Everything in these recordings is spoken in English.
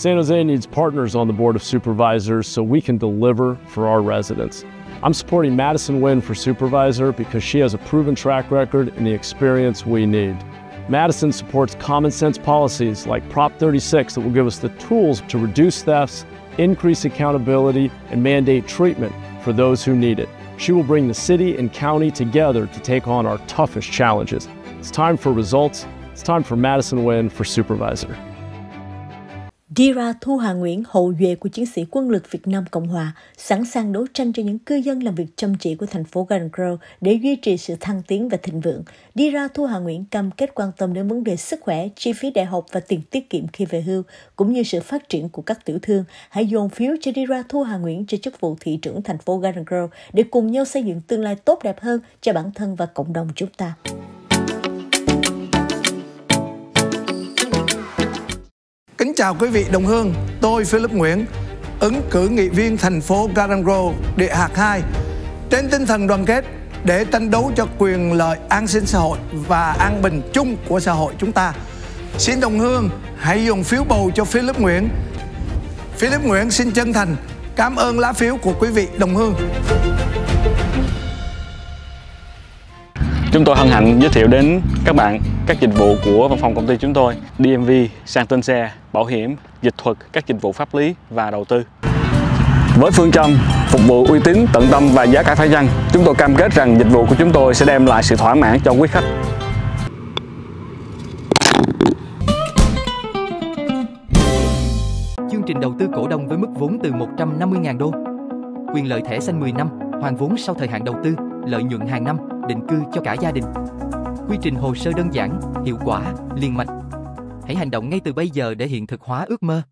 San Jose needs partners on the Board of Supervisors so we can deliver for our residents. I'm supporting Madison Nguyen for supervisor because she has a proven track record and the experience we need. Madison supports common sense policies like Prop 36 that will give us the tools to reduce thefts, increase accountability, and mandate treatment for those who need it. She will bring the city and county together to take on our toughest challenges. It's time for results. It's time for Madison Nguyen for supervisor. Đi ra Thu Hà Nguyễn, hậu duệ của chiến sĩ quân lực Việt Nam Cộng Hòa, sẵn sàng đấu tranh cho những cư dân làm việc chăm chỉ của thành phố Garden Grove để duy trì sự thăng tiến và thịnh vượng. Đi ra Thu Hà Nguyễn cam kết quan tâm đến vấn đề sức khỏe, chi phí đại học và tiền tiết kiệm khi về hưu, cũng như sự phát triển của các tiểu thương. Hãy dồn phiếu cho Đi ra Thu Hà Nguyễn cho chức vụ thị trưởng thành phố Garden Grove để cùng nhau xây dựng tương lai tốt đẹp hơn cho bản thân và cộng đồng chúng ta. Kính chào quý vị đồng hương, tôi Philip Nguyễn, ứng cử nghị viên thành phố Garden Grove, địa hạt 2, trên tinh thần đoàn kết để tranh đấu cho quyền lợi an sinh xã hội và an bình chung của xã hội chúng ta. Xin đồng hương hãy dùng phiếu bầu cho Philip Nguyễn. Philip Nguyễn xin chân thành cảm ơn lá phiếu của quý vị đồng hương. Chúng tôi hân hạnh giới thiệu đến các bạn các dịch vụ của văn phòng công ty chúng tôi: DMV, sang tên xe, bảo hiểm, dịch thuật, các dịch vụ pháp lý và đầu tư. Với phương châm phục vụ uy tín, tận tâm và giá cả phải chăng, chúng tôi cam kết rằng dịch vụ của chúng tôi sẽ đem lại sự thỏa mãn cho quý khách. Chương trình đầu tư cổ đông với mức vốn từ 150.000 đô. Quyền lợi thẻ xanh 10 năm, hoàn vốn sau thời hạn đầu tư, lợi nhuận hàng năm, định cư cho cả gia đình. Quy trình hồ sơ đơn giản, hiệu quả, liền mạch. Hãy hành động ngay từ bây giờ để hiện thực hóa ước mơ.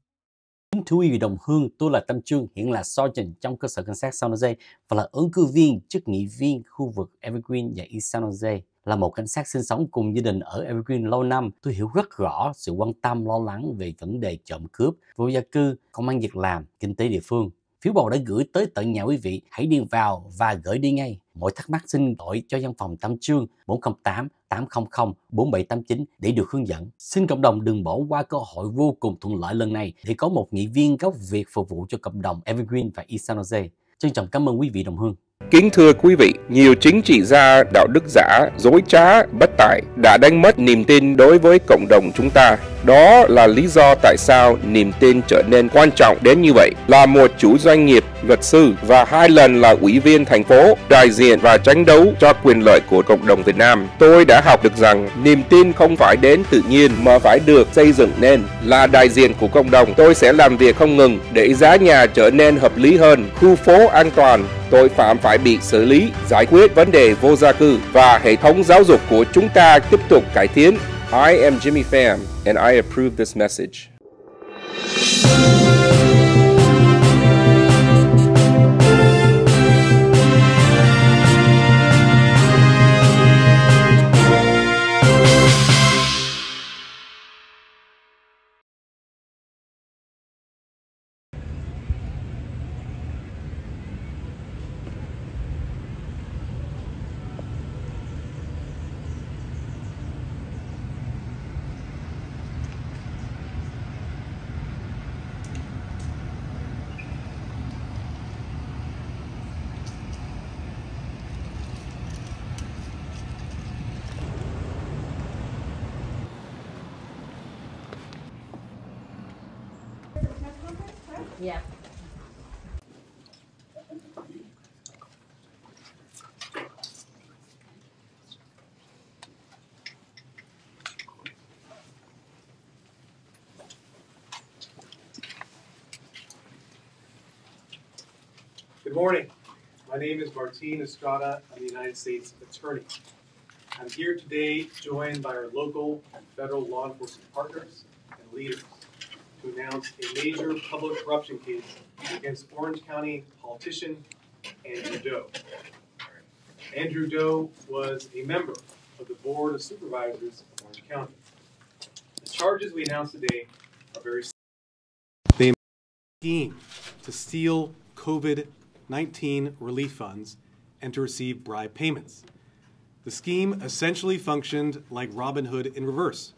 Kính thưa quý vị đồng hương, tôi là Tâm Trương, hiện là Sergeant trong cơ sở cảnh sát San Jose và là ứng cử viên chức nghị viên khu vực Evergreen và East San Jose. Là một cảnh sát sinh sống cùng gia đình ở Evergreen lâu năm, tôi hiểu rất rõ sự quan tâm lo lắng về vấn đề trộm cướp, vô gia cư, công ăn việc làm, kinh tế địa phương. Phiếu bầu đã gửi tới tận nhà quý vị, hãy điền vào và gửi đi ngay. Mọi thắc mắc xin gọi cho văn phòng Tâm Trương 408 800 4789 để được hướng dẫn. Xin cộng đồng đừng bỏ qua cơ hội vô cùng thuận lợi lần này để có một nghị viên gốc Việt phục vụ cho cộng đồng Evergreen và East San Jose. Trân trọng cảm ơn quý vị đồng hương. Kính thưa quý vị, nhiều chính trị gia đạo đức giả, dối trá, bất tài đã đánh mất niềm tin đối với cộng đồng chúng ta. Đó là lý do tại sao niềm tin trở nên quan trọng đến như vậy. Là một chủ doanh nghiệp, luật sư và 2 lần là ủy viên thành phố, đại diện và tranh đấu cho quyền lợi của cộng đồng Việt Nam, tôi đã học được rằng niềm tin không phải đến tự nhiên mà phải được xây dựng nên. Là đại diện của cộng đồng, tôi sẽ làm việc không ngừng để giá nhà trở nên hợp lý hơn, khu phố an toàn, tội phạm phải bị xử lý, giải quyết vấn đề vô gia cư và hệ thống giáo dục của chúng ta tiếp tục cải tiến. I am Jimmy Pham and I approve this message. Yeah. Good morning. My name is Martin Estrada. I'm the United States Attorney. I'm here today joined by our local and federal law enforcement partners and leaders to announce a major public corruption case against Orange County politician Andrew Đỗ. Andrew Đỗ was a member of the Board of Supervisors of Orange County. The charges we announced today are very simple. They scheme to steal COVID-19 relief funds and to receive bribe payments. The scheme essentially functioned like Robin Hood in reverse.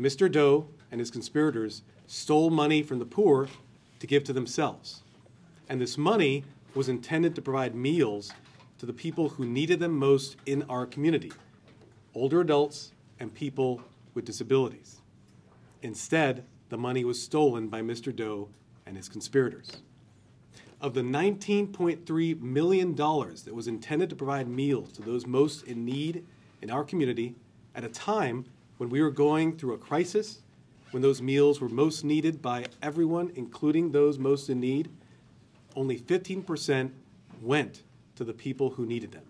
Mr. Đỗ and his conspirators stole money from the poor to give to themselves. And this money was intended to provide meals to the people who needed them most in our community, older adults and people with disabilities. Instead, the money was stolen by Mr. Đỗ and his conspirators. Of the $19.3 million that was intended to provide meals to those most in need in our community at a time when we were going through a crisis, when those meals were most needed by everyone, including those most in need, only 15% went to the people who needed them.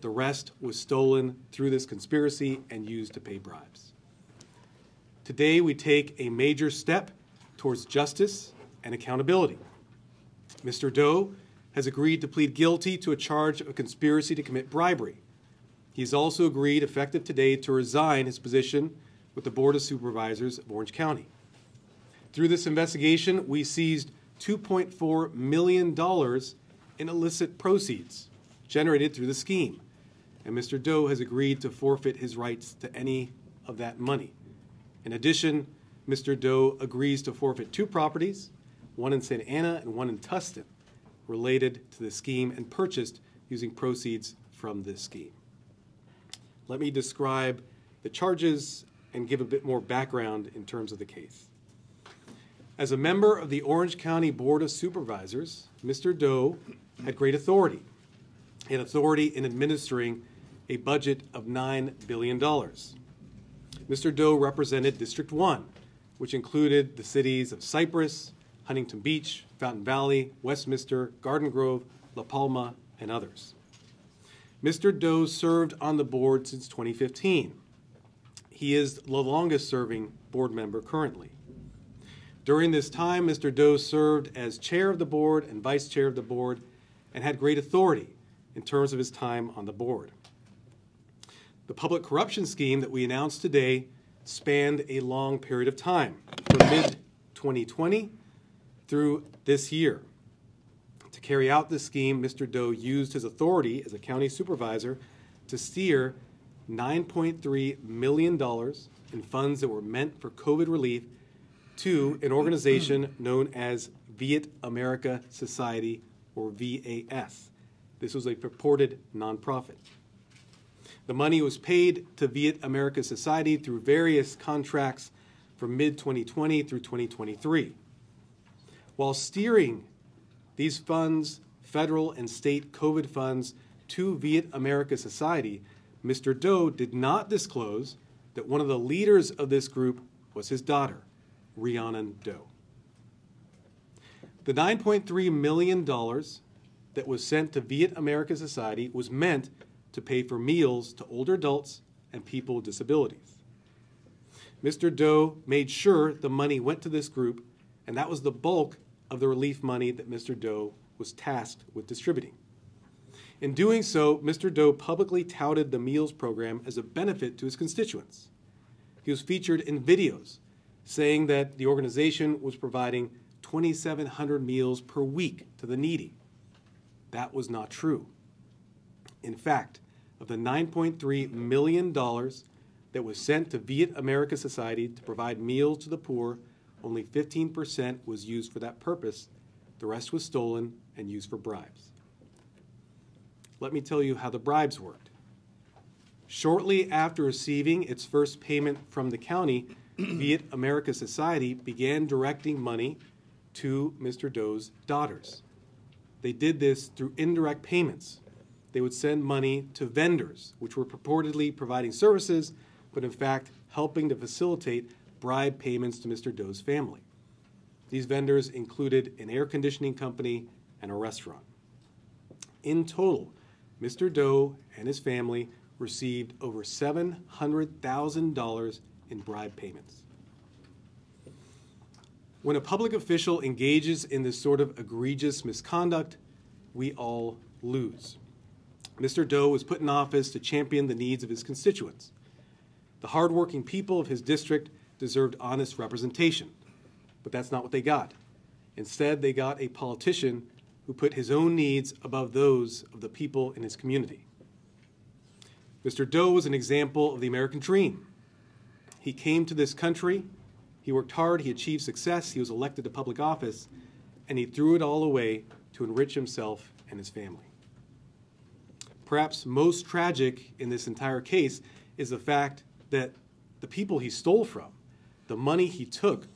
The rest was stolen through this conspiracy and used to pay bribes. Today, we take a major step towards justice and accountability. Mr. Đỗ has agreed to plead guilty to a charge of conspiracy to commit bribery. He has also agreed, effective today, to resign his position with the Board of Supervisors of Orange County. Through this investigation, we seized $2.4 million in illicit proceeds generated through the scheme, and Mr. Đỗ has agreed to forfeit his rights to any of that money. In addition, Mr. Đỗ agrees to forfeit 2 properties, one in Santa Ana and one in Tustin, related to the scheme and purchased using proceeds from this scheme. Let me describe the charges and give a bit more background in terms of the case. As a member of the Orange County Board of Supervisors, Mr. Đỗ had great authority. He had authority in administering a budget of $9 billion. Mr. Đỗ represented District 1, which included the cities of Cypress, Huntington Beach, Fountain Valley, Westminster, Garden Grove, La Palma, and others. Mr. Đỗ served on the board since 2015. He is the longest-serving board member currently. During this time, Mr. Đỗ served as chair of the board and vice chair of the board and had great authority in terms of his time on the board. The public corruption scheme that we announced today spanned a long period of time, from mid-2020 through this year. To carry out this scheme, Mr. Đỗ used his authority as a county supervisor to steer $9.3 million in funds that were meant for COVID relief to an organization known as Viet America Society, or VAS. This was a purported nonprofit. The money was paid to Viet America Society through various contracts from mid-2020 through 2023. While steering these funds, federal and state COVID funds, to Viet America Society, Mr. Đỗ did not disclose that one of the leaders of this group was his daughter, Rhiannon Đỗ. The $9.3 million that was sent to Viet America Society was meant to pay for meals to older adults and people with disabilities. Mr. Đỗ made sure the money went to this group, and that was the bulk of the relief money that Mr. Đỗ was tasked with distributing. In doing so, Mr. Đỗ publicly touted the meals program as a benefit to his constituents. He was featured in videos saying that the organization was providing 2,700 meals per week to the needy. That was not true. In fact, of the $9.3 million that was sent to Viet America Society to provide meals to the poor, only 15% was used for that purpose. The rest was stolen and used for bribes. Let me tell you how the bribes worked. Shortly after receiving its first payment from the county, Viet America Society began directing money to Mr. Đỗ daughters. They did this through indirect payments. They would send money to vendors, which were purportedly providing services, but in fact helping to facilitate bribe payments to Mr. Đỗ family. These vendors included an air conditioning company and a restaurant. In total, Mr. Đỗ and his family received over $700,000 in bribe payments. When a public official engages in this sort of egregious misconduct, we all lose. Mr. Đỗ was put in office to champion the needs of his constituents. The hardworking people of his district deserved honest representation, but that's not what they got. Instead, they got a politician who put his own needs above those of the people in his community. Mr. Đỗ was an example of the American dream. He came to this country, He worked hard, he achieved success, he was elected to public office, and he threw it all away to enrich himself and his family. Perhaps most tragic in this entire case is the fact that the people he stole from, the money he took,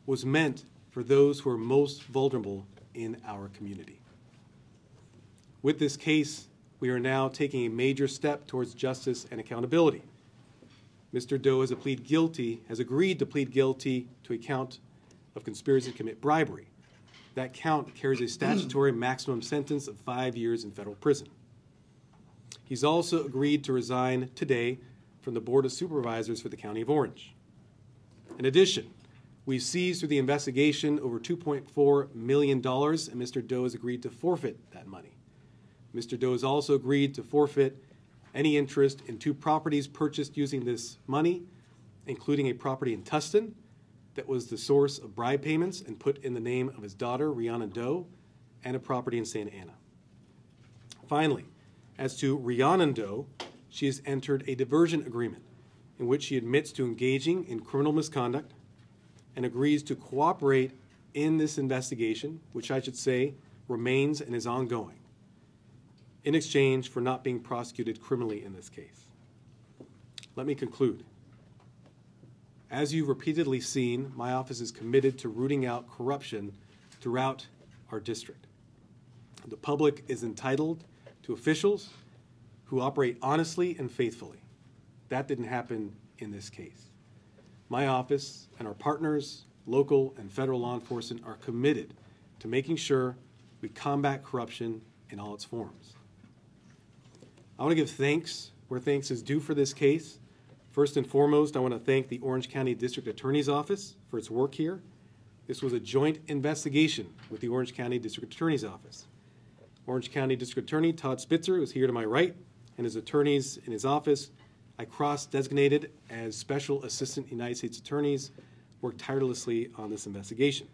was meant for those who are most vulnerable in our community. With this case, we are now taking a major step towards justice and accountability. Mr. Đỗ has agreed to plead guilty to a count of conspiracy to commit bribery. That count carries a statutory maximum sentence of 5 years in federal prison. He's also agreed to resign today from the Board of Supervisors for the County of Orange. In addition, we've seized through the investigation over $2.4 million, and Mr. Đỗ has agreed to forfeit that money. Mr. Đỗ has also agreed to forfeit any interest in 2 properties purchased using this money, including a property in Tustin that was the source of bribe payments and put in the name of his daughter, Rihanna Đỗ, and a property in Santa Ana. Finally, as to Rihanna Đỗ, she has entered a diversion agreement in which she admits to engaging in criminal misconduct and agrees to cooperate in this investigation, which I should say remains and is ongoing, in exchange for not being prosecuted criminally in this case. Let me conclude. As you've repeatedly seen, my office is committed to rooting out corruption throughout our district. The public is entitled to officials who operate honestly and faithfully. That didn't happen in this case. My office and our partners, local and federal law enforcement, are committed to making sure we combat corruption in all its forms. I want to give thanks where thanks is due for this case. First and foremost, I want to thank the Orange County District Attorney's Office for its work here. This was a joint investigation with the Orange County District Attorney's Office. Orange County District Attorney Todd Spitzer, who's here to my right, and his attorneys in his office, I cross-designated as Special Assistant United States Attorneys, worked tirelessly on this investigation.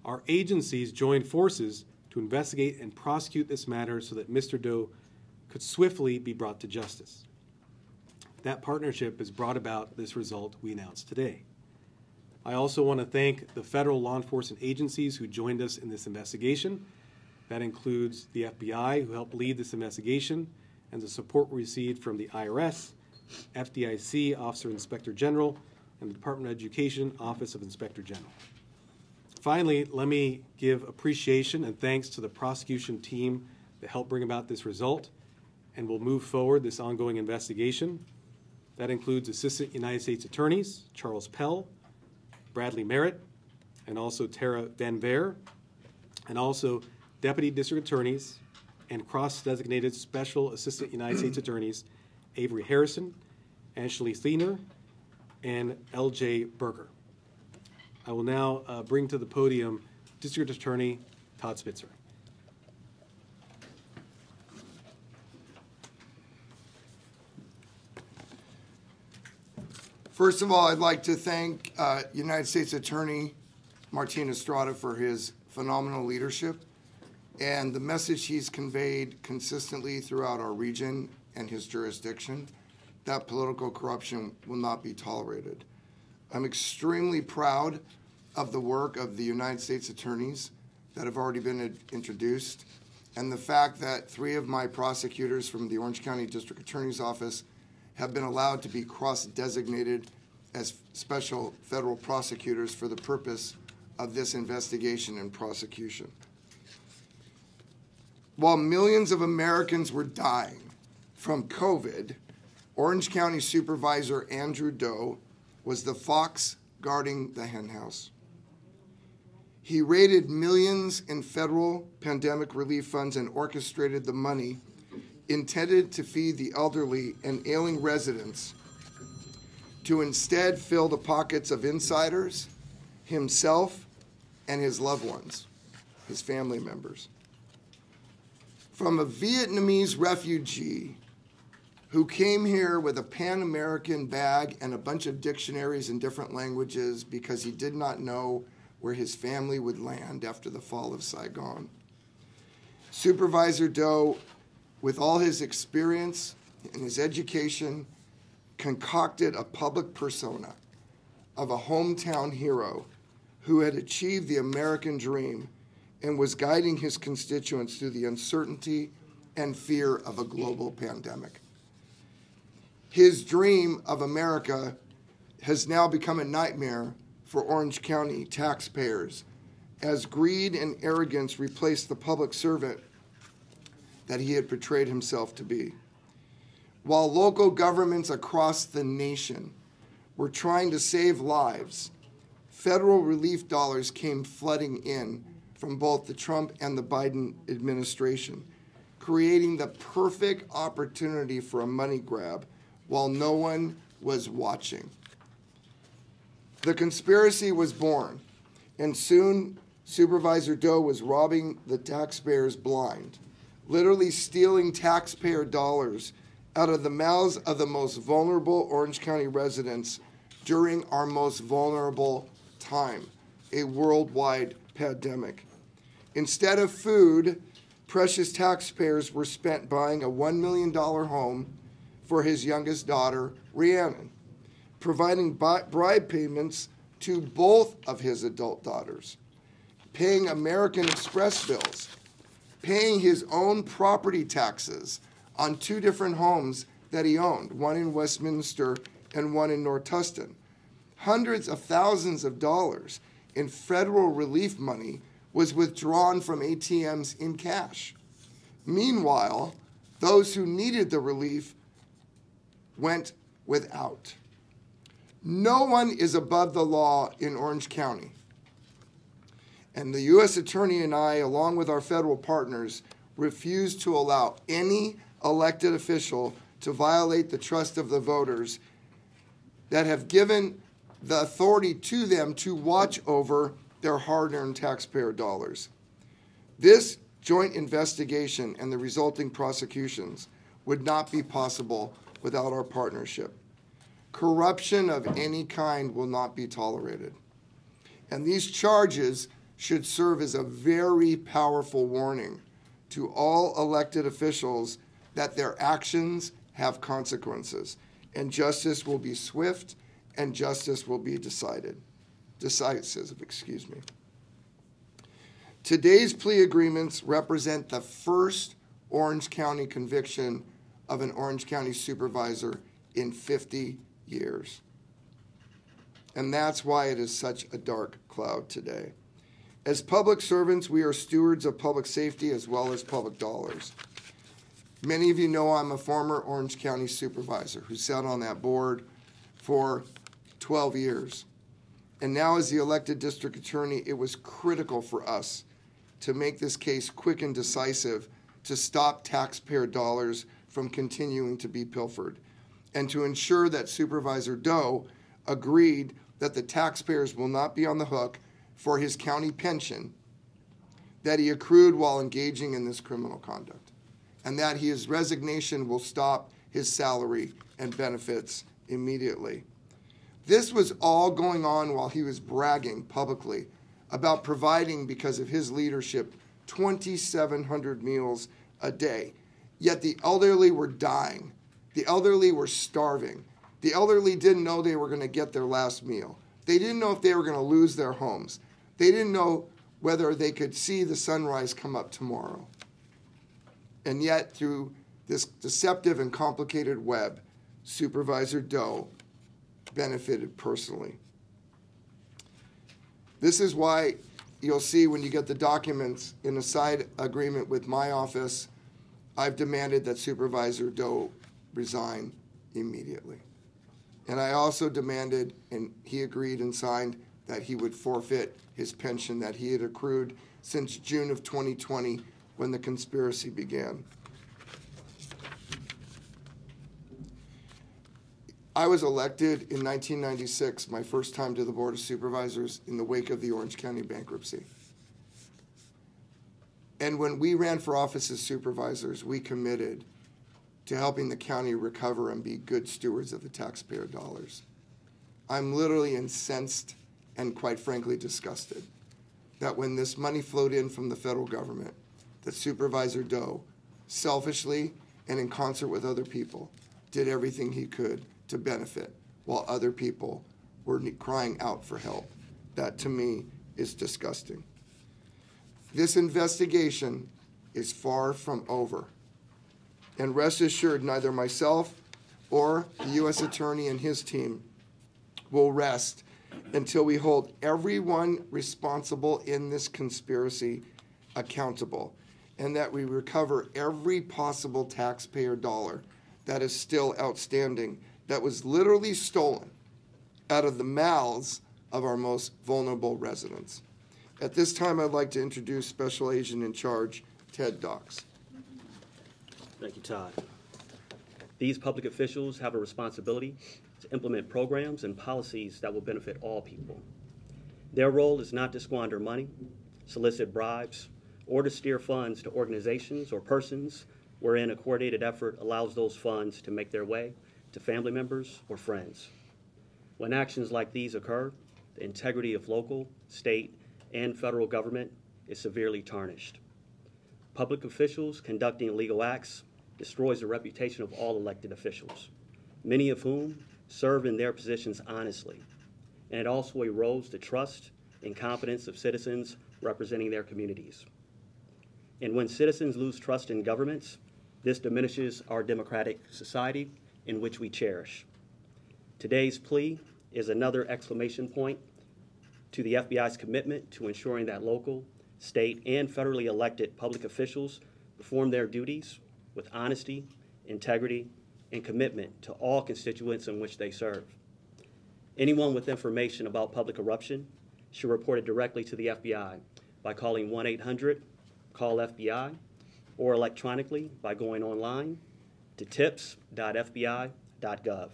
Our agencies joined forces to investigate and prosecute this matter so that Mr. Đỗ could swiftly be brought to justice. That partnership has brought about this result we announced today. I also want to thank the federal law enforcement agencies who joined us in this investigation. That includes the FBI, who helped lead this investigation, and the support we received from the IRS, FDIC, Office of Inspector General, and the Department of Education, Office of Inspector General. Finally, let me give appreciation and thanks to the prosecution team that helped bring about this result and will move forward this ongoing investigation. That includes Assistant United States Attorneys Charles Pell, Bradley Merritt, and also Tara Van Veer, and also Deputy District Attorneys and cross-designated Special Assistant United States Attorneys Avery Harrison, Ashley Thiener, and L.J. Berger. I will now bring to the podium District Attorney Todd Spitzer. First of all, I'd like to thank United States Attorney Martin Estrada for his phenomenal leadership and the message he's conveyed consistently throughout our region and his jurisdiction, that political corruption will not be tolerated. I'm extremely proud of the work of the United States attorneys that have already been introduced, and the fact that 3 of my prosecutors from the Orange County District Attorney's Office have been allowed to be cross-designated as special federal prosecutors for the purpose of this investigation and prosecution. While millions of Americans were dying from COVID, Orange County Supervisor Andrew Đỗ was the fox guarding the henhouse. He raided millions in federal pandemic relief funds and orchestrated the money intended to feed the elderly and ailing residents to instead fill the pockets of insiders, himself, and his loved ones, his family members. From a Vietnamese refugee who came here with a Pan-American bag and a bunch of dictionaries in different languages because he did not know where his family would land after the fall of Saigon. Supervisor Đỗ, with all his experience and his education, concocted a public persona, of a hometown hero who had achieved the American dream and was guiding his constituents through the uncertainty and fear of a global pandemic. His dream of America has now become a nightmare for Orange County taxpayers as greed and arrogance replaced the public servant that he had portrayed himself to be. While local governments across the nation were trying to save lives, federal relief dollars came flooding in from both the Trump and the Biden administration, creating the perfect opportunity for a money grab while no one was watching. The conspiracy was born, and soon Supervisor Đỗ was robbing the taxpayers blind, literally stealing taxpayer dollars out of the mouths of the most vulnerable Orange County residents during our most vulnerable time, a worldwide pandemic. Instead of food, precious taxpayers were spent buying a $1 million home for his youngest daughter, Rhiannon, providing bribe payments to both of his adult daughters, paying American Express bills, paying his own property taxes on 2 different homes that he owned, one in Westminster and one in North Tustin. Hundreds of thousands of dollars in federal relief money was withdrawn from ATMs in cash. Meanwhile, those who needed the relief went without. No one is above the law in Orange County. And the U.S. Attorney and I, along with our federal partners, refuse to allow any elected official to violate the trust of the voters that have given the authority to them to watch over their hard-earned taxpayer dollars. This joint investigation and the resulting prosecutions would not be possible without our partnership. Corruption of any kind will not be tolerated. And these charges should serve as a very powerful warning to all elected officials that their actions have consequences, and justice will be swift and justice will be decisive. Today's plea agreements represent the first Orange County conviction of an Orange County supervisor in 50 years. And that's why it is such a dark cloud today. As public servants, we are stewards of public safety as well as public dollars. Many of you know I'm a former Orange County supervisor who sat on that board for 12 years. And now as the elected district attorney, it was critical for us to make this case quick and decisive to stop taxpayer dollars from continuing to be pilfered and to ensure that Supervisor Đỗ agreed that the taxpayers will not be on the hook for his county pension that he accrued while engaging in this criminal conduct, and that his resignation will stop his salary and benefits immediately. This was all going on while he was bragging publicly about providing, because of his leadership, 2,700 meals a day. Yet the elderly were dying. The elderly were starving. The elderly didn't know they were going to get their last meal. They didn't know if they were going to lose their homes. They didn't know whether they could see the sunrise come up tomorrow. And yet, through this deceptive and complicated web, Supervisor Đỗ benefited personally. This is why you'll see when you get the documents in a side agreement with my office, I've demanded that Supervisor Đỗ resign immediately. And I also demanded, and he agreed and signed, that he would forfeit his pension that he had accrued since June of 2020 when the conspiracy began. I was elected in 1996, my first time to the Board of Supervisors, in the wake of the Orange County bankruptcy. And when we ran for office as supervisors, we committed to helping the county recover and be good stewards of the taxpayer dollars. I'm literally incensed and, quite frankly, disgusted that when this money flowed in from the federal government, that Supervisor Đỗ, selfishly and in concert with other people, did everything he could to benefit, while other people were crying out for help. That, to me, is disgusting. This investigation is far from over. And rest assured, neither myself or the U.S. Attorney and his team will rest until we hold everyone responsible in this conspiracy accountable, and that we recover every possible taxpayer dollar that is still outstanding, that was literally stolen out of the mouths of our most vulnerable residents. At this time, I'd like to introduce Special Agent in Charge, Ted Docks. Thank you, Todd. These public officials have a responsibility to implement programs and policies that will benefit all people. Their role is not to squander money, solicit bribes, or to steer funds to organizations or persons wherein a coordinated effort allows those funds to make their way to family members or friends. When actions like these occur, the integrity of local, state, and federal government is severely tarnished. Public officials conducting illegal acts destroys the reputation of all elected officials, many of whom serve in their positions honestly, and it also erodes the trust and confidence of citizens representing their communities. And when citizens lose trust in governments, this diminishes our democratic society in which we cherish. Today's plea is another exclamation point to the FBI's commitment to ensuring that local, state, and federally elected public officials perform their duties with honesty, integrity, and commitment to all constituents in which they serve. Anyone with information about public corruption should report it directly to the FBI by calling 1-800-CALL-FBI or electronically by going online to tips.fbi.gov.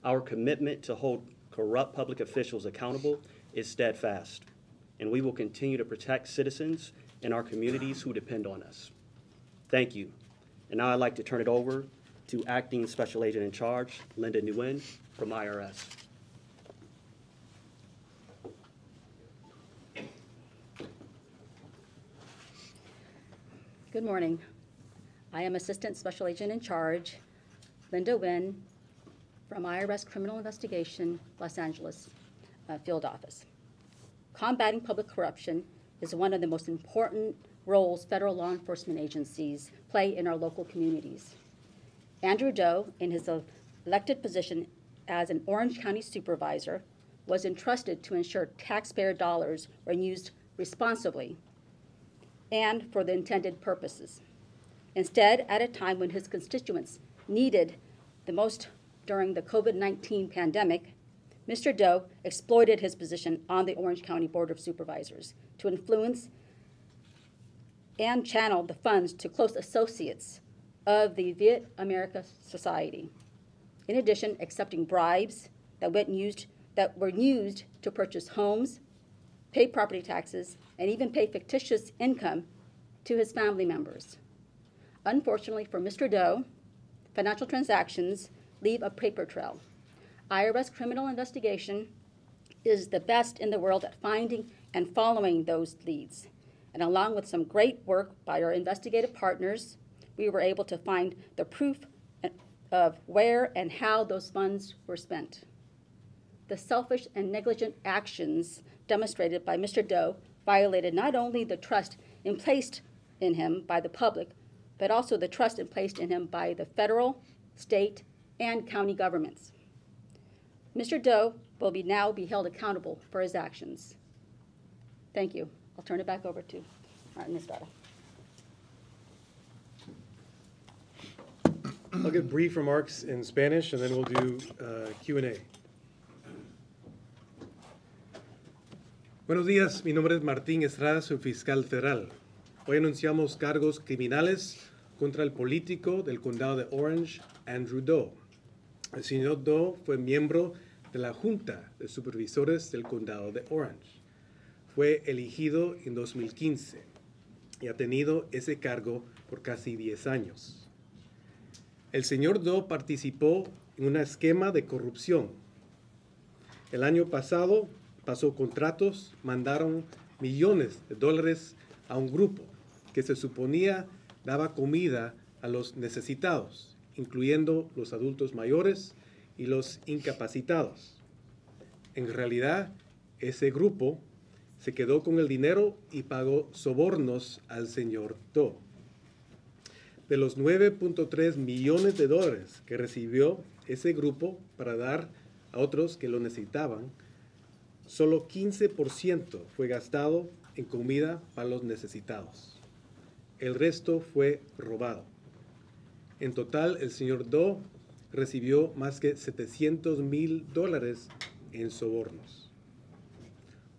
Our commitment to hold corrupt public officials accountable is steadfast, and we will continue to protect citizens in our communities who depend on us. Thank you. And now I'd like to turn it over to Acting Special Agent in Charge, Linda Nguyen from IRS. Good morning. I am Assistant Special Agent in Charge, Linda Nguyen from IRS Criminal Investigation, Los Angeles Field Office. Combating public corruption is one of the most important roles federal law enforcement agencies play in our local communities. Andrew Đỗ, in his elected position as an Orange County supervisor, was entrusted to ensure taxpayer dollars were used responsibly and for the intended purposes. Instead, at a time when his constituents needed the most during the COVID-19 pandemic, Mr. Đỗ exploited his position on the Orange County Board of Supervisors to influence and channel the funds to close associates of the Việt America Society. In addition, accepting bribes that were used to purchase homes, pay property taxes, and even pay fictitious income to his family members. Unfortunately for Mr. Đỗ, financial transactions leave a paper trail. IRS criminal investigation is the best in the world at finding and following those leads. And along with some great work by our investigative partners, we were able to find the proof of where and how those funds were spent. The selfish and negligent actions demonstrated by Mr. Đỗ violated not only the trust placed in him by the public, but also the trust placed in him by the federal, state, and county governments. Mr. Đỗ will now be held accountable for his actions. Thank you. I'll turn it back over to Martin Estrada. I'll give brief remarks in Spanish, and then we'll do Q&A. Buenos días, mi nombre es Martín Estrada, soy fiscal federal. Hoy anunciamos cargos criminales contra el político del condado de Orange, Andrew Đỗ. El señor Đỗ fue miembro de la Junta de Supervisores del condado de Orange. Fue elegido en 2015 y ha tenido ese cargo por casi 10 años. El señor Đỗ participó en un esquema de corrupción. El año pasado pasó contratos, mandaron millones de dólares a un grupo que se suponía daba comida a los necesitados, incluyendo los adultos mayores y los incapacitados. En realidad, ese grupo se quedó con el dinero y pagó sobornos al señor Đỗ. De los 9.3 millones de dólares que recibió ese grupo para dar a otros que lo necesitaban, solo 15% fue gastado en comida para los necesitados. El resto fue robado. En total, el señor Đỗ recibió más que $700,000 en sobornos.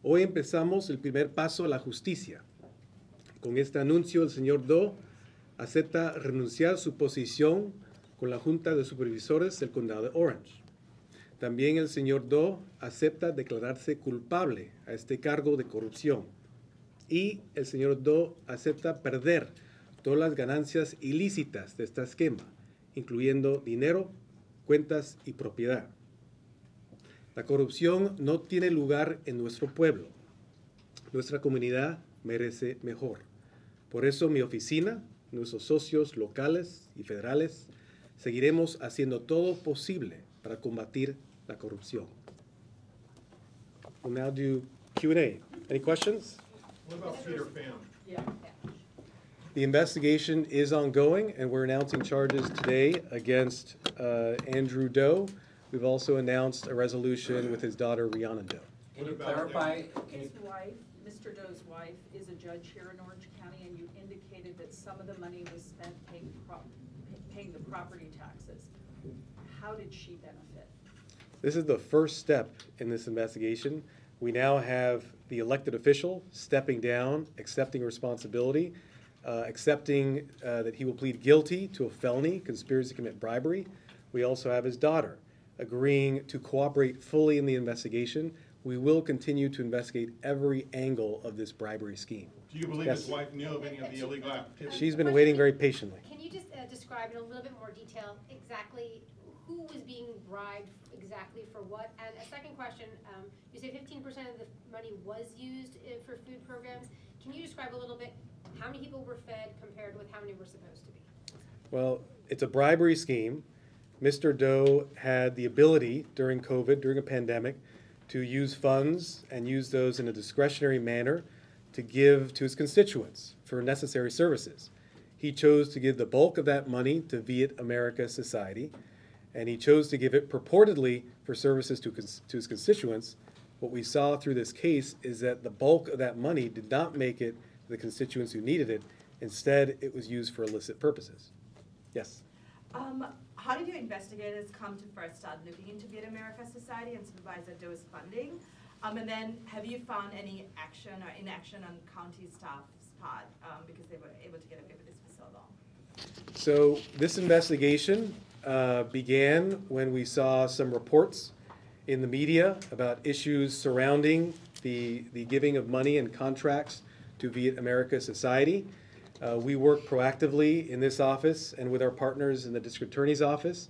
Hoy empezamos el primer paso a la justicia. Con este anuncio, el señor Đỗ acepta renunciar a su posición con la Junta de Supervisores del Condado de Orange. También el señor Đỗ acepta declararse culpable a este cargo de corrupción. Y el señor Đỗ acepta perder todas las ganancias ilícitas de este esquema, incluyendo dinero, cuentas y propiedad. La corrupción no tiene lugar en nuestro pueblo. Nuestra comunidad merece mejor. Por eso mi oficina, nuestros socios locales y federales, seguiremos haciendo todo posible para combatir la corrupción. We'll now do Q&A. Any questions? What about Peter Pham? Yeah. The investigation is ongoing, and we're announcing charges today against Andrew Đỗ. We've also announced a resolution with his daughter, Rihanna Đỗ. Can you clarify? His wife, Mr. Đỗ.'s wife, is a judge here in Orange County, and you indicated that some of the money was spent paying the property taxes. How did she benefit? This is the first step in this investigation. We now have the elected official stepping down, accepting responsibility, accepting that he will plead guilty to a felony, conspiracy to commit bribery. We also have his daughter agreeing to cooperate fully in the investigation. We will continue to investigate every angle of this bribery scheme. Do you believe his wife knew of any of the illegal activities? She's been waiting very patiently. Can you just describe in a little bit more detail exactly who was being bribed, exactly for what? And a second question, you say 15% of the money was used for food programs. Can you describe a little bit how many people were fed compared with how many were supposed to be? Well, it's a bribery scheme. Mr. Đỗ had the ability during COVID, during a pandemic, to use funds and use those in a discretionary manner to give to his constituents for necessary services. He chose to give the bulk of that money to Viet America Society, and he chose to give it purportedly for services to his constituents. What we saw through this case is that the bulk of that money did not make it to the constituents who needed it. Instead, it was used for illicit purposes. Yes? How did your investigators come to first start looking into Viet America Society and Supervisor Đỗ.'s funding? And then have you found any action or inaction on county staff's part because they were able to get away with this for so long? So this investigation began when we saw some reports in the media about issues surrounding the giving of money and contracts to Viet America Society. We work proactively in this office and with our partners in the district attorney's office.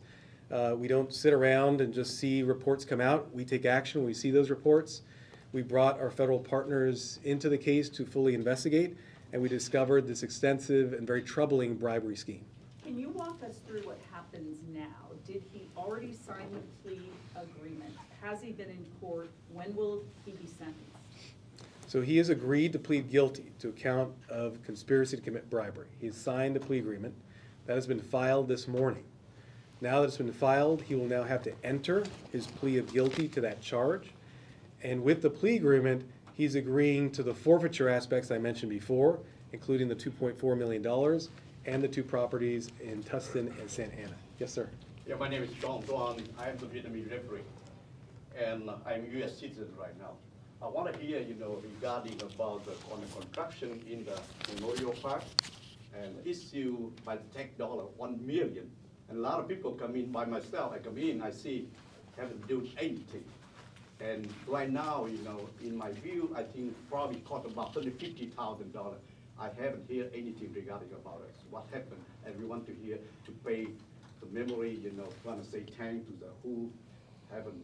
We don't sit around and just see reports come out. We take action when we see those reports. We brought our federal partners into the case to fully investigate, and we discovered this extensive and very troubling bribery scheme. Can you walk us through what happens now? Did he already sign the plea agreement? Has he been in court? When will he be sentenced? So he has agreed to plead guilty to a count of conspiracy to commit bribery. He has signed a plea agreement. That has been filed this morning. Now that it's been filed, he will now have to enter his plea of guilty to that charge. And with the plea agreement, he's agreeing to the forfeiture aspects I mentioned before, including the $2.4 million and the two properties in Tustin and Santa Ana. Yes, sir. Yeah, my name is Toàn. I am the Vietnamese referee, and I'm a U.S. citizen right now. I want to hear, regarding about the construction in the Memorial Park and issue by the tax dollar $1 million. And a lot of people come in. By myself, I come in, I see haven't done anything. And right now, in my view, I think probably cost about $150,000. I haven't heard anything regarding about it. What happened? And we want to hear to pay the memory, want to say thank to the who haven't,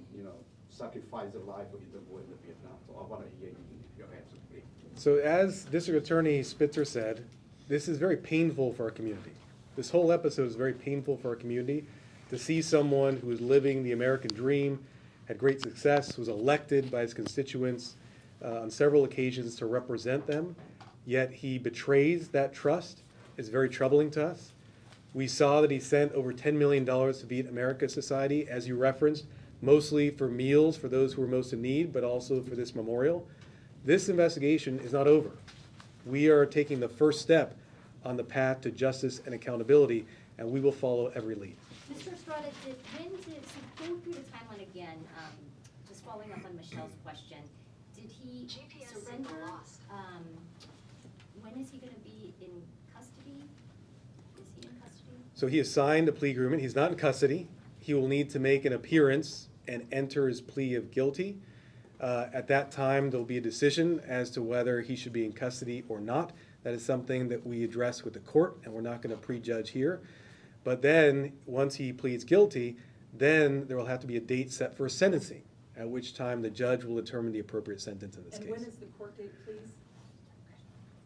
sacrificed their life in the war in the Vietnam. So I want to hear your answer, please. So as District Attorney Spitzer said, this is very painful for our community. This whole episode is very painful for our community to see someone who is living the American dream, had great success, was elected by his constituents on several occasions to represent them, yet he betrays that trust. Is very troubling to us. We saw that he sent over $10 million to Viet America Society, as you referenced, mostly for meals for those who were most in need, but also for this memorial. This investigation is not over. We are taking the first step on the path to justice and accountability, and we will follow every lead. Mr. Estrada, go through the timeline again, just following up on Michelle's question. Did he surrender? When is he going to be in custody? Is he in custody? So he has signed a plea agreement. He's not in custody. He will need to make an appearance and enter his plea of guilty. At that time, there will be a decision as to whether he should be in custody or not. That is something that we address with the court, and we're not going to prejudge here. But then, once he pleads guilty, then there will have to be a date set for sentencing, at which time the judge will determine the appropriate sentence in this case. And when is the court date, please?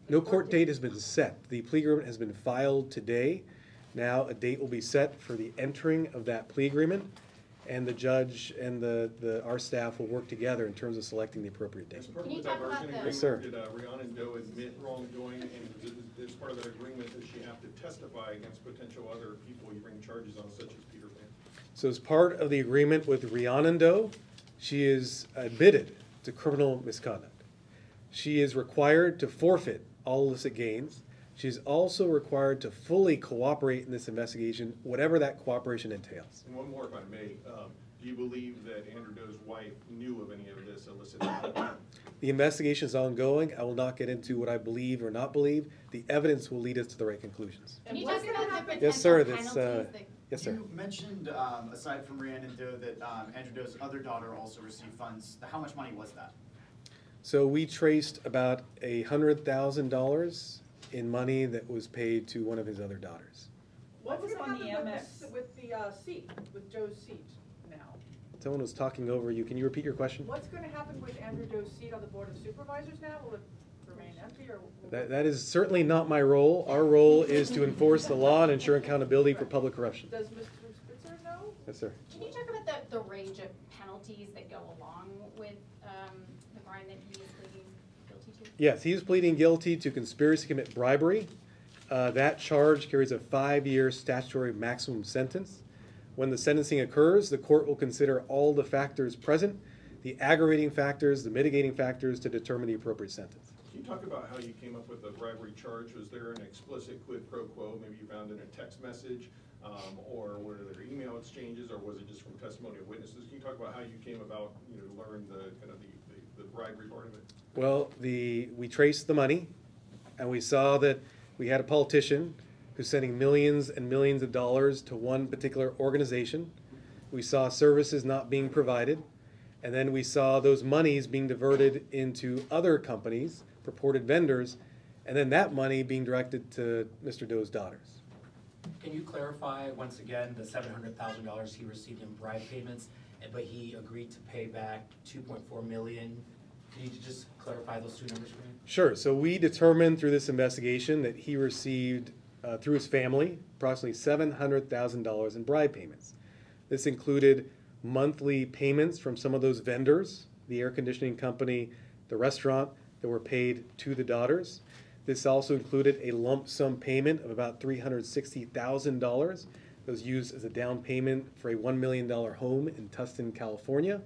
No court date has been set. The plea agreement has been filed today. Now a date will be set for the entering of that plea agreement, and the judge and our staff will work together in terms of selecting the appropriate date. As part of the diversion agreement, yes, sir. Did Rihanna Doe admit wrongdoing, and as part of that agreement, does she have to testify against potential other people you bring charges on, such as Peter Pan? So as part of the agreement with Rihanna Doe, she is admitted to criminal misconduct. She is required to forfeit all illicit gains. She's also required to fully cooperate in this investigation, whatever that cooperation entails. And one more, if I may. Do you believe that Andrew Doe's wife knew of any of this illicit activity? The investigation is ongoing. I will not get into what I believe or not believe. The evidence will lead us to the right conclusions. Can you talk about the potential Yes, sir. penalties? Yes, sir. You mentioned, aside from Rihanna Doe, that Andrew Doe's other daughter also received funds. How much money was that? So we traced about $100,000 in money that was paid to one of his other daughters. What was on the Amex with the seat, with Joe's seat now? Someone was talking over you. Can you repeat your question? What's going to happen with Andrew Doe's seat on the Board of Supervisors now? Will it remain empty, or? That is certainly not my role. Our role is to enforce the law and ensure accountability for public corruption. Does Mr. Spitzer know? Yes, sir. Can you talk about the range of penalties that go along with the crime that he is pleading guilty to? Yes, he is pleading guilty to conspiracy to commit bribery. That charge carries a 5-year statutory maximum sentence. When the sentencing occurs, the court will consider all the factors present, the aggravating factors, the mitigating factors to determine the appropriate sentence. Can you talk about how you came up with the bribery charge? Was there an explicit quid pro quo? Maybe you found in a text message, or were there email exchanges, or was it just from testimony of witnesses? Can you talk about how you came about, to learn the bribery part of it? Well, we traced the money, and we saw that we had a politician who's sending millions and millions of dollars to one particular organization. We saw services not being provided, and then we saw those monies being diverted into other companies, purported vendors, and then that money being directed to Mr. Doe's daughters. Can you clarify once again the $700,000 he received in bribe payments, but he agreed to pay back $2.4 million? Can you just clarify those two numbers for me? Sure. So we determined through this investigation that he received, through his family, approximately $700,000 in bribe payments. This included monthly payments from some of those vendors, the air conditioning company, the restaurant, that were paid to the daughters. This also included a lump sum payment of about $360,000 that was used as a down payment for a $1 million home in Tustin, California.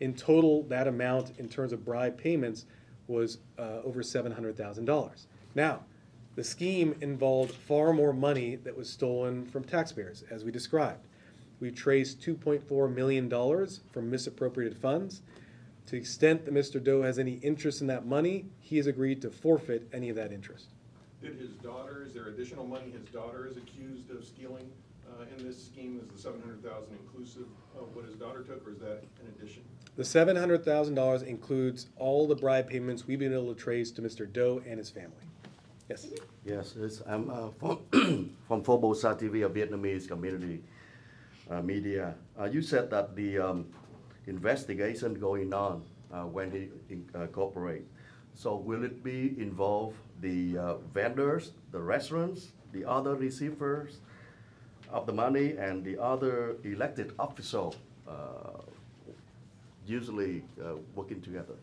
In total, that amount in terms of bribe payments was over $700,000. Now, the scheme involved far more money that was stolen from taxpayers, as we described. We traced $2.4 million from misappropriated funds. To the extent that Mr. Doe has any interest in that money, he has agreed to forfeit any of that interest. Did his daughter, is there additional money his daughter is accused of stealing in this scheme? Is the $700,000 inclusive of what his daughter took, or is that in addition? The $700,000 includes all the bribe payments we've been able to trace to Mr. Doe and his family. Yes? Yes, I'm from PhoBolsaTV, a Vietnamese community media. You said that the investigation going on when he incorporate. So will it be involve the vendors, the restaurants, the other receivers of the money, and the other elected official usually working together?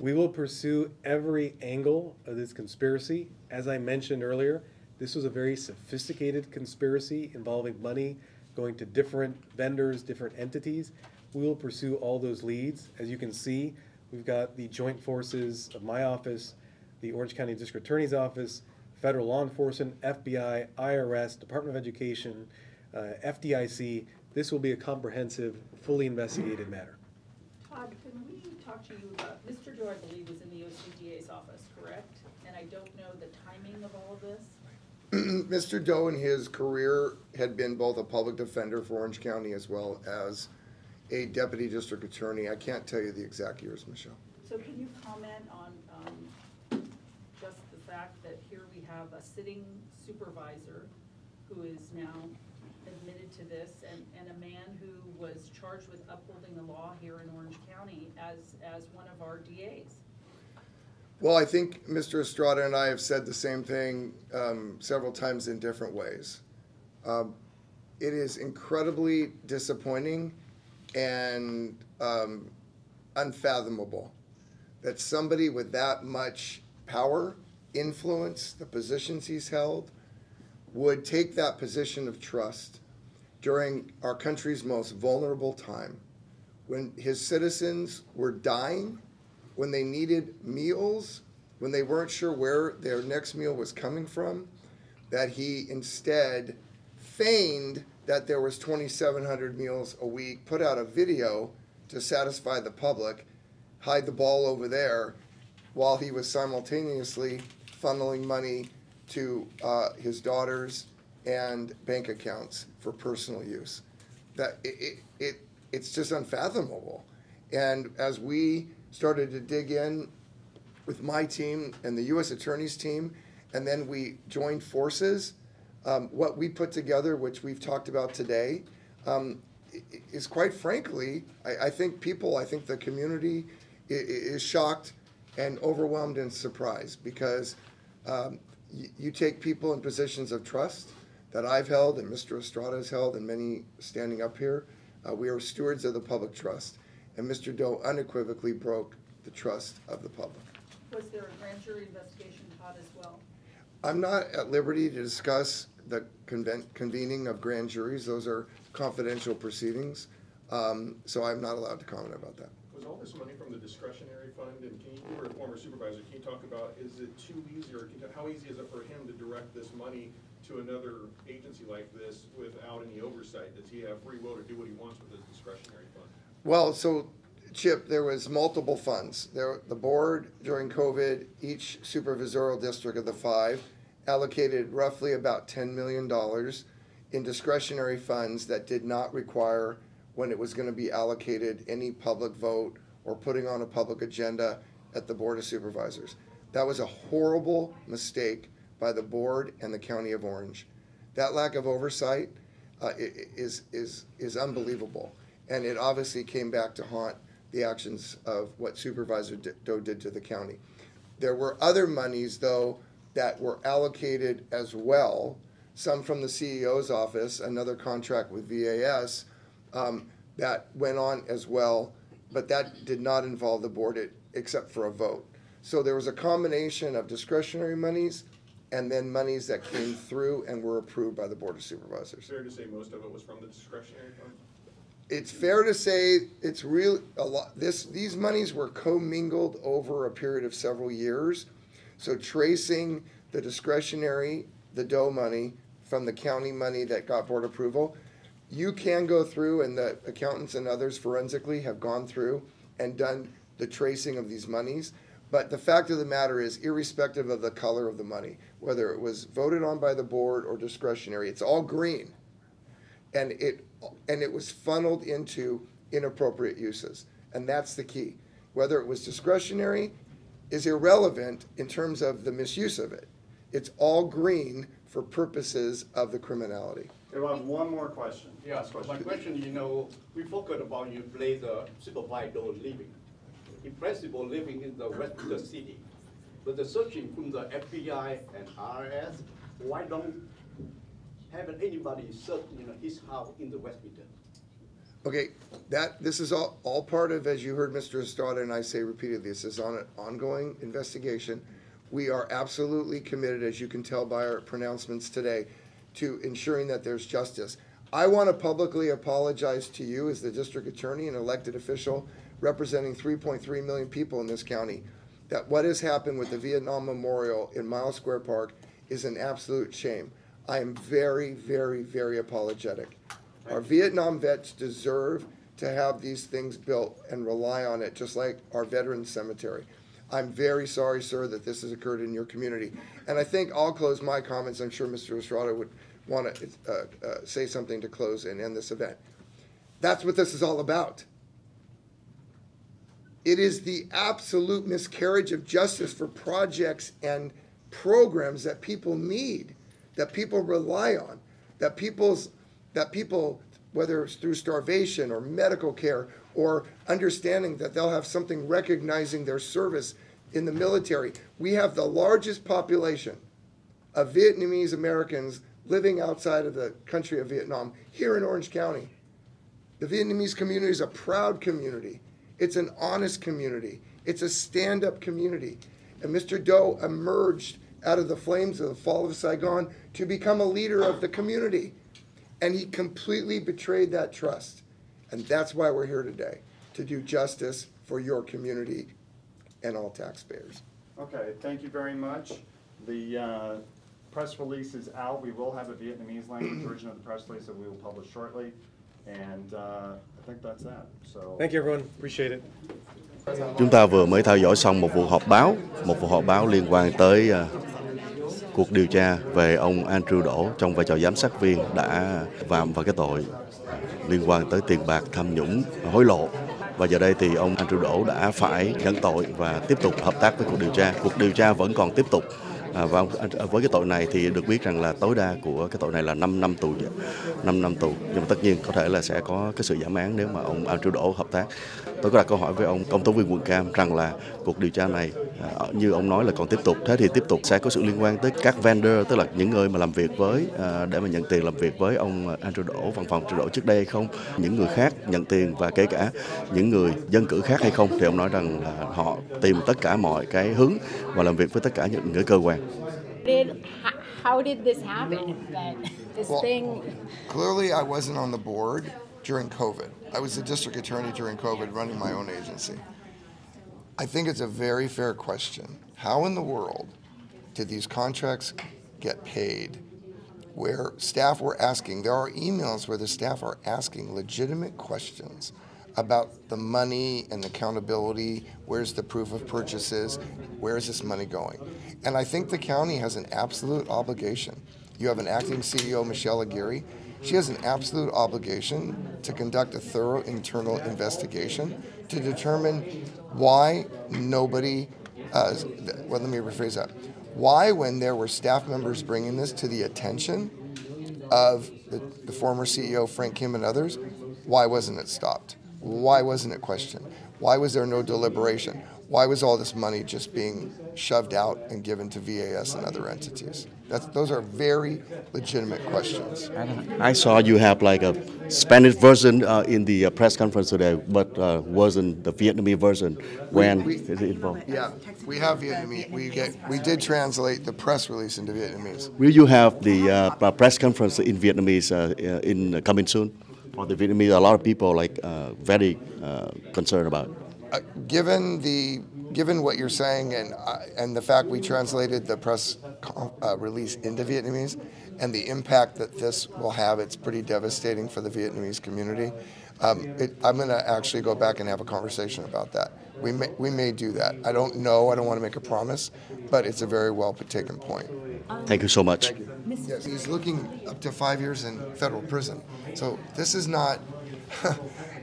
We will pursue every angle of this conspiracy. As I mentioned earlier, this was a very sophisticated conspiracy involving money going to different vendors, different entities. We will pursue all those leads. As you can see, we've got the joint forces of my office, the Orange County District Attorney's Office, federal law enforcement, FBI, IRS, Department of Education, FDIC. This will be a comprehensive, fully investigated matter. Todd, can we talk to you about, Mr. Doe, I believe, was in the OCDA's office, correct? And I don't know the timing of all of this. Mr. Doe in his career had been both a public defender for Orange County as well as a deputy district attorney. I can't tell you the exact years, Michelle. So can you comment on just the fact that here we have a sitting supervisor who is now admitted to this, and a man who was charged with upholding the law here in Orange County as one of our DAs? Well, I think Mr. Estrada and I have said the same thing several times in different ways. It is incredibly disappointing and unfathomable that somebody with that much power, influence, the positions he's held, would take that position of trust during our country's most vulnerable time, when his citizens were dying, when they needed meals, when they weren't sure where their next meal was coming from, that he instead feigned that there was 2,700 meals a week, put out a video to satisfy the public, hide the ball over there, while he was simultaneously funneling money to his daughters and bank accounts for personal use. That it's just unfathomable. And as we started to dig in with my team and the U.S. Attorney's team, and then we joined forces, what we put together, which we've talked about today, is quite frankly, I think the community is shocked and overwhelmed and surprised, because you take people in positions of trust that I've held and Mr. Estrada has held and many standing up here. We are stewards of the public trust, and Mr. Doe unequivocally broke the trust of the public. Was there a grand jury investigation, Todd, as well? I'm not at liberty to discuss the convening of grand juries. Those are confidential proceedings, so I'm not allowed to comment about that. Was all this money from the discretionary fund? And you were a former supervisor, can you talk about, is it too easy, or how easy is it for him to direct this money to another agency like this without any oversight? Does he have free will to do what he wants with his discretionary fund? Well, so Chip, there was multiple funds. The board during COVID, each supervisorial district of the 5 allocated roughly about $10 million in discretionary funds that did not require, when it was going to be allocated, any public vote or putting on a public agenda at the Board of Supervisors. That was a horrible mistake by the board and the County of Orange. That lack of oversight is unbelievable, and it obviously came back to haunt the actions of what Supervisor Doe did to the county. There were other monies, though, that were allocated as well, some from the CEO's office, another contract with VAS, that went on as well, but that did not involve the board except for a vote. So there was a combination of discretionary monies and then monies that came through and were approved by the Board of Supervisors. Fair to say most of it was from the discretionary fund? It's fair to say it's real a lot. These monies were commingled over a period of several years. So tracing the discretionary, the Doe money, from the county money that got board approval, you can go through, and the accountants and others forensically have gone through and done the tracing of these monies. But the fact of the matter is, irrespective of the color of the money, whether it was voted on by the board or discretionary, it's all green. And it was funneled into inappropriate uses. And that's the key. Whether it was discretionary is irrelevant in terms of the misuse of it. It's all green for purposes of the criminality. There was one more question. Yes, my question, we forgot about you play the supervisor living. In principle, living in the Westminster City. But the searching from the FBI and IRS, why don't haven't anybody searched his house in the Westminster? Okay, this is all part of, as you heard Mr. Estrada and I say repeatedly, this is on an ongoing investigation. We are absolutely committed, as you can tell by our pronouncements today, to ensuring that there's justice. I want to publicly apologize to you as the district attorney and elected official representing 3.3 million people in this county, that what has happened with the Vietnam Memorial in Miles Square Park is an absolute shame. I am very, very, very apologetic. Our Vietnam vets deserve to have these things built and rely on it, just like our Veterans Cemetery. I'm very sorry, sir, that this has occurred in your community. And I think I'll close my comments. I'm sure Mr. Estrada would want to say something to close and end this event. That's what this is all about. It is the absolute miscarriage of justice for projects and programs that people need, that people rely on, that people, whether it's through starvation or medical care or understanding that they'll have something recognizing their service in the military. We have the largest population of Vietnamese Americans living outside of the country of Vietnam here in Orange County. The Vietnamese community is a proud community. It's an honest community. It's a stand-up community. And Mr. Đỗ emerged out of the flames of the fall of Saigon to become a leader of the community. And he completely betrayed that trust. And that's why we're here today, to do justice for your community and all taxpayers. Okay, thank you very much. The press release is out. We will have a Vietnamese language version of the press release that we will publish shortly. And I think that's that. So Thank you everyone. Appreciate it. Chúng ta vừa mới theo dõi xong một cuộc họp báo liên quan tới cuộc điều tra về ông Andrew Đỗ trong vai trò giám sát viên đã phạm vào cái tội liên quan tới tiền bạc, tham nhũng, hối lộ. Và giờ đây thì ông Andrew Đỗ đã phải nhận tội và tiếp tục hợp tác với cuộc điều tra. Cuộc điều tra vẫn còn tiếp tục. Và với cái tội này thì được biết rằng là tối đa của cái tội này là 5 năm tù. 5 năm tù. Nhưng mà tất nhiên có thể là sẽ có cái sự giảm án nếu mà ông Andrew Đỗ hợp tác. Tôi có đặt câu hỏi với ông công tố viên quận Cam rằng là cuộc điều tra này như ông nói là còn tiếp tục. Thế thì tiếp tục sẽ có sự liên quan tới các vendor, tức là những người mà làm việc với để mà nhận tiền làm việc với ông Andrew Đỗ, văn phòng Andrew Đỗ trước đây hay không, những người khác nhận tiền và kể cả những người dân cử khác hay không. Thì ông nói rằng là họ tìm tất cả mọi cái hướng và làm việc với tất cả những người cơ quan. How did this happen? That this thing. Clearly, I wasn't on the board during COVID. I was the district attorney during COVID, running my own agency. I think it's a very fair question. How in the world did these contracts get paid? Where staff were asking, there are emails where the staff are asking legitimate questions about the money and accountability. Where's the proof of purchases? Where is this money going? And I think the county has an absolute obligation. You have an acting CEO, Michelle Aguirre. She has an absolute obligation to conduct a thorough internal investigation to determine why nobody, well, let me rephrase that. Why, when there were staff members bringing this to the attention of the former CEO, Frank Kim, and others, why wasn't it stopped? Why wasn't it questioned? Why was there no deliberation? Why was all this money just being shoved out and given to VAS and other entities? Those are very legitimate questions. I saw you have like a Spanish version in the press conference today, but wasn't the Vietnamese version when it involved? Yeah, we have Vietnamese. We did translate the press release into Vietnamese. Will you have the press conference in Vietnamese in coming soon? For the Vietnamese, a lot of people like very concerned about it. Given what you're saying and the fact we translated the press release into Vietnamese and the impact that this will have, it's pretty devastating for the Vietnamese community. I'm going to actually go back and have a conversation about that. We may do that. I don't know. I don't want to make a promise, but it's a very well taken point. Thank you so much. Yes, he's looking up to 5 years in federal prison. So this is not.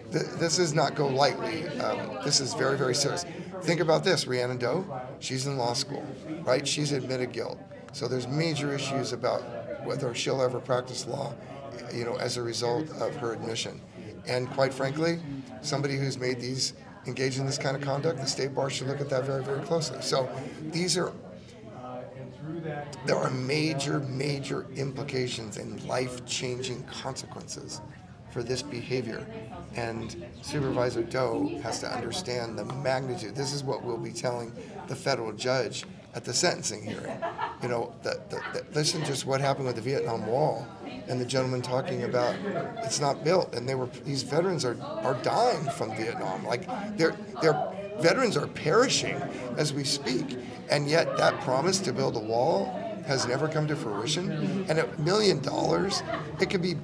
This does not go lightly. This is very, very serious. Think about this, Rhiannon Doe, she's in law school, right? She's admitted guilt. So there's major issues about whether she'll ever practice law, as a result of her admission. And quite frankly, somebody who's engaged in this kind of conduct, the state bar should look at that very, very closely. So there are major, major implications and life-changing consequences for this behavior. And Supervisor Đỗ has to understand the magnitude. This is what we'll be telling the federal judge at the sentencing hearing. You know, listen just what happened with the Vietnam Wall and the gentleman talking about it's not built, and these veterans are dying from Vietnam. Like their veterans are perishing as we speak, and yet that promise to build a wall has never come to fruition. And $1 million, it could be.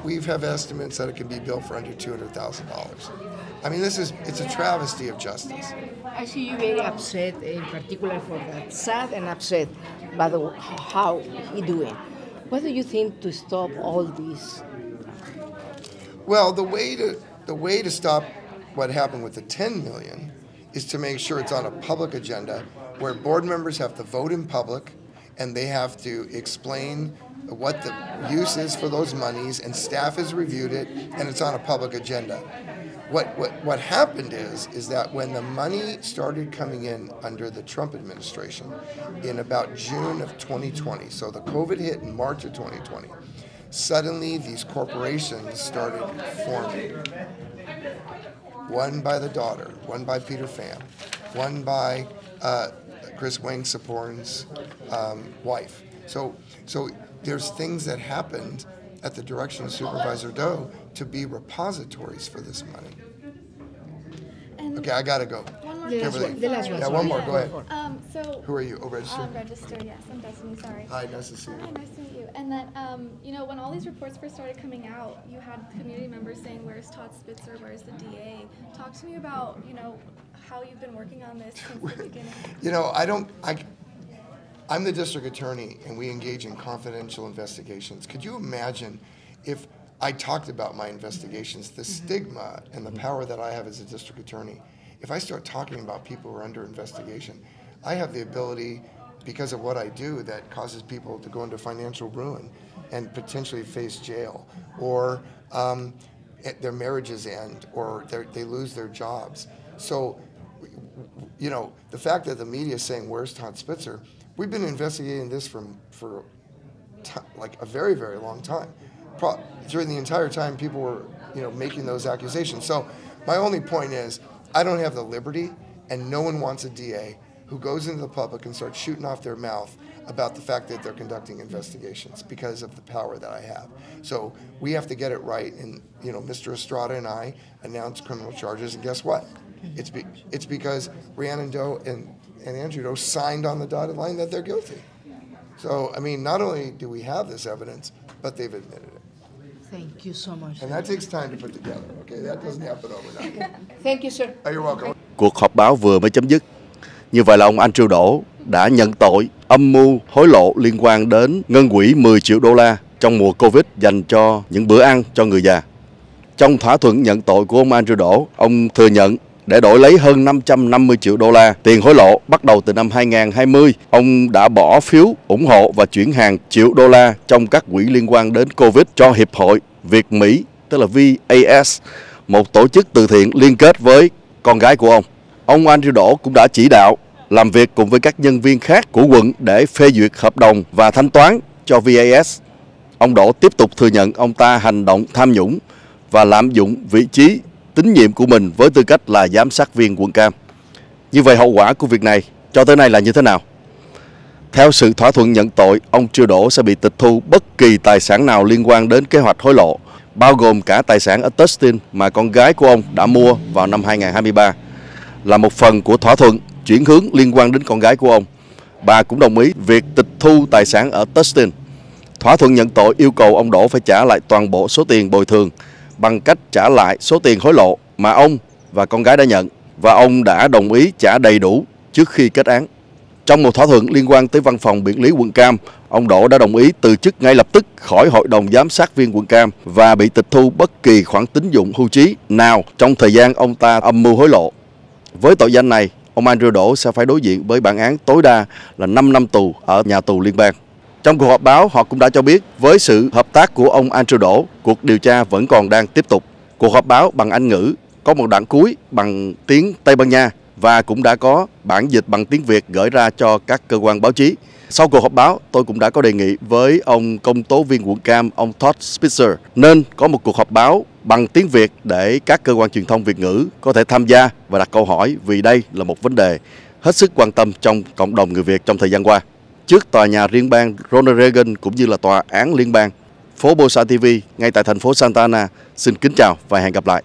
We have estimates that it can be built for under $200,000. I mean, it's a travesty of justice. I see you very upset, in particular for that. Sad and upset by how he doing. What do you think to stop all this? Well, the way to stop what happened with the 10 million is to make sure it's on a public agenda where board members have to vote in public and they have to explain what the use is for those monies, and staff has reviewed it, and it's on a public agenda. What happened is that when the money started coming in under the Trump administration in about June of 2020, so the COVID hit in March of 2020, suddenly these corporations started forming. One by the daughter, one by Peter Pham, one by Chris Wang-Saporn's wife. So there's things that happened at the direction of Supervisor Đỗ to be repositories for this money. Okay, I gotta go. The last one. Yeah, one more. Go ahead. So who are you? Oh, registered. Registered. Yes, I'm Destiny. Sorry. Hi, nice to see you. Hi, nice to meet you. And then, you know, when all these reports first started coming out, you had community members saying, "Where's Todd Spitzer? Where's the DA?" Talk to me about, you know, how you've been working on this since the beginning. You know, I'm the district attorney, and we engage in confidential investigations. Could you imagine if I talked about my investigations, the stigma and the power that I have as a district attorney? If I start talking about people who are under investigation, I have the ability, because of what I do, that causes people to go into financial ruin and potentially face jail, or their marriages end, or they lose their jobs. So, you know, the fact that the media is saying, "Where's Todd Spitzer?" We've been investigating this for like a very, very long time. During the entire time, people were, you know, making those accusations. So my only point is, I don't have the liberty, and no one wants a DA who goes into the public and starts shooting off their mouth about the fact that they're conducting investigations because of the power that I have. So we have to get it right. And, you know, Mr. Estrada and I announced criminal charges, and guess what? It's because Rhiannon Đỗ and Andrew Đỗ signed on the dotted line that they're guilty. So, I mean, not only do we have this evidence, but they've admitted it. Thank you so much. And that takes time to put together, okay? That doesn't happen overnight. Thank you, sir. You're welcome. Cuộc họp báo vừa mới chấm dứt. Như vậy là ông Andrew Đỗ đã nhận tội âm mưu hối lộ liên quan đến ngân quỹ 10 triệu đô la trong mùa Covid dành cho những bữa ăn cho người già. Trong thỏa thuận nhận tội của ông Andrew Đỗ, ông thừa nhận để đổi lấy hơn 550 triệu đô la tiền hối lộ bắt đầu từ năm 2020. Ông đã bỏ phiếu ủng hộ và chuyển hàng triệu đô la trong các quỹ liên quan đến Covid cho Hiệp hội Việt Mỹ, tức là VAS, một tổ chức từ thiện liên kết với con gái của ông. Ông Andrew Đỗ cũng đã chỉ đạo làm việc cùng với các nhân viên khác của quận để phê duyệt hợp đồng và thanh toán cho VAS. Ông Đỗ tiếp tục thừa nhận ông ta hành động tham nhũng và lạm dụng vị trí tín nhiệm của mình với tư cách là giám sát viên quận Cam. Như vậy hậu quả của việc này cho tới nay là như thế nào? Theo sự thỏa thuận nhận tội, ông Andrew Đỗ sẽ bị tịch thu bất kỳ tài sản nào liên quan đến kế hoạch hối lộ, bao gồm cả tài sản ở Tustin mà con gái của ông đã mua vào năm 2023. Là một phần của thỏa thuận chuyển hướng liên quan đến con gái của ông, bà cũng đồng ý việc tịch thu tài sản ở Tustin. Thỏa thuận nhận tội yêu cầu ông Đỗ phải trả lại toàn bộ số tiền bồi thường bằng cách trả lại số tiền hối lộ mà ông và con gái đã nhận, và ông đã đồng ý trả đầy đủ trước khi kết án. Trong một thỏa thuận liên quan tới văn phòng Biện Lý quận Cam, ông Đỗ đã đồng ý từ chức ngay lập tức khỏi hội đồng giám sát viên quận Cam và bị tịch thu bất kỳ khoản tín dụng hưu trí nào trong thời gian ông ta âm mưu hối lộ. Với tội danh này, ông Andrew Đỗ sẽ phải đối diện với bản án tối đa là 5 năm tù ở nhà tù liên bang. Trong cuộc họp báo, họ cũng đã cho biết với sự hợp tác của ông Andrew Đỗ, cuộc điều tra vẫn còn đang tiếp tục. Cuộc họp báo bằng Anh ngữ có một đoạn cuối bằng tiếng Tây Ban Nha và cũng đã có bản dịch bằng tiếng Việt gửi ra cho các cơ quan báo chí. Sau cuộc họp báo, tôi cũng đã có đề nghị với ông công tố viên quận Cam, ông Todd Spitzer, nên có một cuộc họp báo bằng tiếng Việt để các cơ quan truyền thông Việt ngữ có thể tham gia và đặt câu hỏi, vì đây là một vấn đề hết sức quan tâm trong cộng đồng người Việt trong thời gian qua. Trước tòa nhà liên bang Ronald Reagan cũng như là tòa án liên bang, PhoBolsaTV ngay tại thành phố Santa Ana xin kính chào và hẹn gặp lại.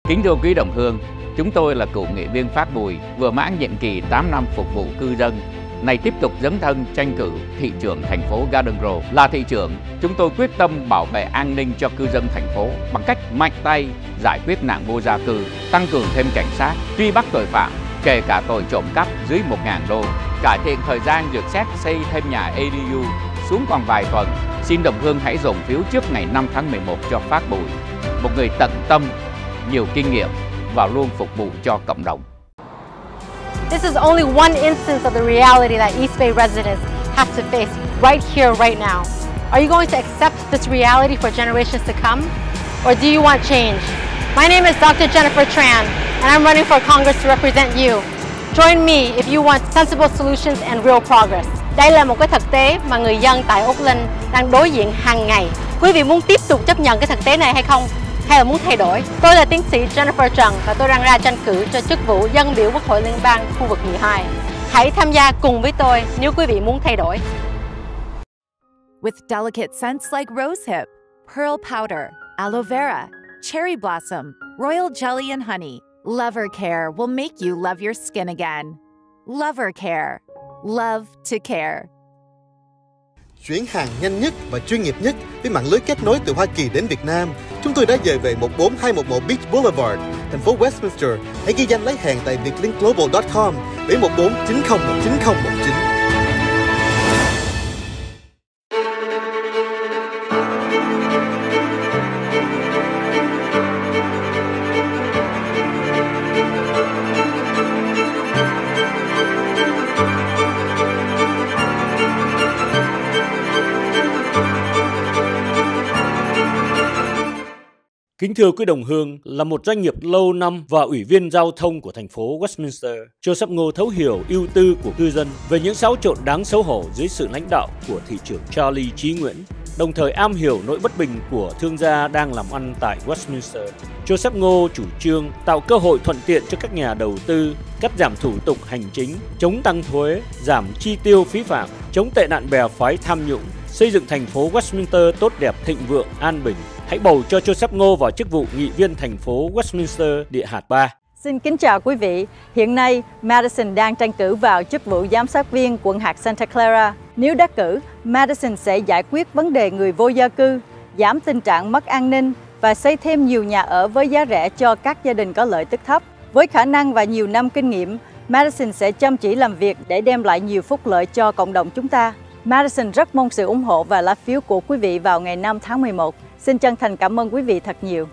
Kính thưa quý đồng hương, chúng tôi là cựu nghị viên Pháp Bùi, vừa mãn nhiệm kỳ 8 năm phục vụ cư dân. Này tiếp tục dấn thân tranh cử thị trưởng thành phố Garden Grove. Là thị trưởng, chúng tôi quyết tâm bảo vệ an ninh cho cư dân thành phố bằng cách mạnh tay giải quyết nạn vô gia cư, tăng cường thêm cảnh sát, truy bắt tội phạm, kể cả tội trộm cắp dưới 1.000 đô, cải thiện thời gian duyệt xét xây thêm nhà ADU xuống còn vài tuần. Xin đồng hương hãy dùng phiếu trước ngày 5 tháng 11 cho Pháp Bùi, một người tận tâm, nhiều kinh nghiệm và luôn phục vụ cho cộng đồng. This is only one instance of the reality that East Bay residents have to face right here, right now. Are you going to accept this reality for generations to come? Or do you want change? My name is Dr. Jennifer Tran, and I'm running for Congress to represent you. Join me if you want sensible solutions and real progress. Đây là một cái thực tế mà người dân tại Úc Linh đang đối diện hàng ngày. Quý vị muốn tiếp tục chấp nhận cái thực tế này hay không? Hay là muốn thay đổi? Tôi là tiến sĩ Jennifer Trần và tôi đang ra tranh cử cho chức vụ dân biểu Quốc hội Liên bang khu vực 12. Hãy tham gia cùng với tôi nếu quý vị muốn thay đổi. With delicate scents like rose hip, pearl powder, aloe vera, cherry blossom, royal jelly and honey, Lover Care will make you love your skin again. Lover Care. Love to care. Chuyển hàng nhanh nhất và chuyên nghiệp nhất với mạng lưới kết nối từ Hoa Kỳ đến Việt Nam. Chúng tôi đã dời về 14211 Beach Boulevard, thành phố Westminster. Hãy ghi danh lấy hàng tại vietlinkglobal.com 714-901-9019. Kính thưa quý đồng hương, là một doanh nghiệp lâu năm và ủy viên giao thông của thành phố Westminster, Joseph Ngô thấu hiểu ưu tư của cư dân về những xáo trộn đáng xấu hổ dưới sự lãnh đạo của thị trưởng Charlie Chí Nguyễn, đồng thời am hiểu nỗi bất bình của thương gia đang làm ăn tại Westminster. Joseph Ngô chủ trương tạo cơ hội thuận tiện cho các nhà đầu tư, cắt giảm thủ tục hành chính, chống tăng thuế, giảm chi tiêu phí phạm, chống tệ nạn bè phái tham nhũng, xây dựng thành phố Westminster tốt đẹp, thịnh vượng, an bình. Hãy bầu cho Joseph Ngô vào chức vụ nghị viên thành phố Westminster địa hạt 3. Xin kính chào quý vị. Hiện nay, Madison đang tranh cử vào chức vụ giám sát viên quận hạt Santa Clara. Nếu đắc cử, Madison sẽ giải quyết vấn đề người vô gia cư, giảm tình trạng mất an ninh và xây thêm nhiều nhà ở với giá rẻ cho các gia đình có lợi tức thấp. Với khả năng và nhiều năm kinh nghiệm, Madison sẽ chăm chỉ làm việc để đem lại nhiều phúc lợi cho cộng đồng chúng ta. Madison rất mong sự ủng hộ và lá phiếu của quý vị vào ngày 5 tháng 11. Xin chân thành cảm ơn quý vị thật nhiều.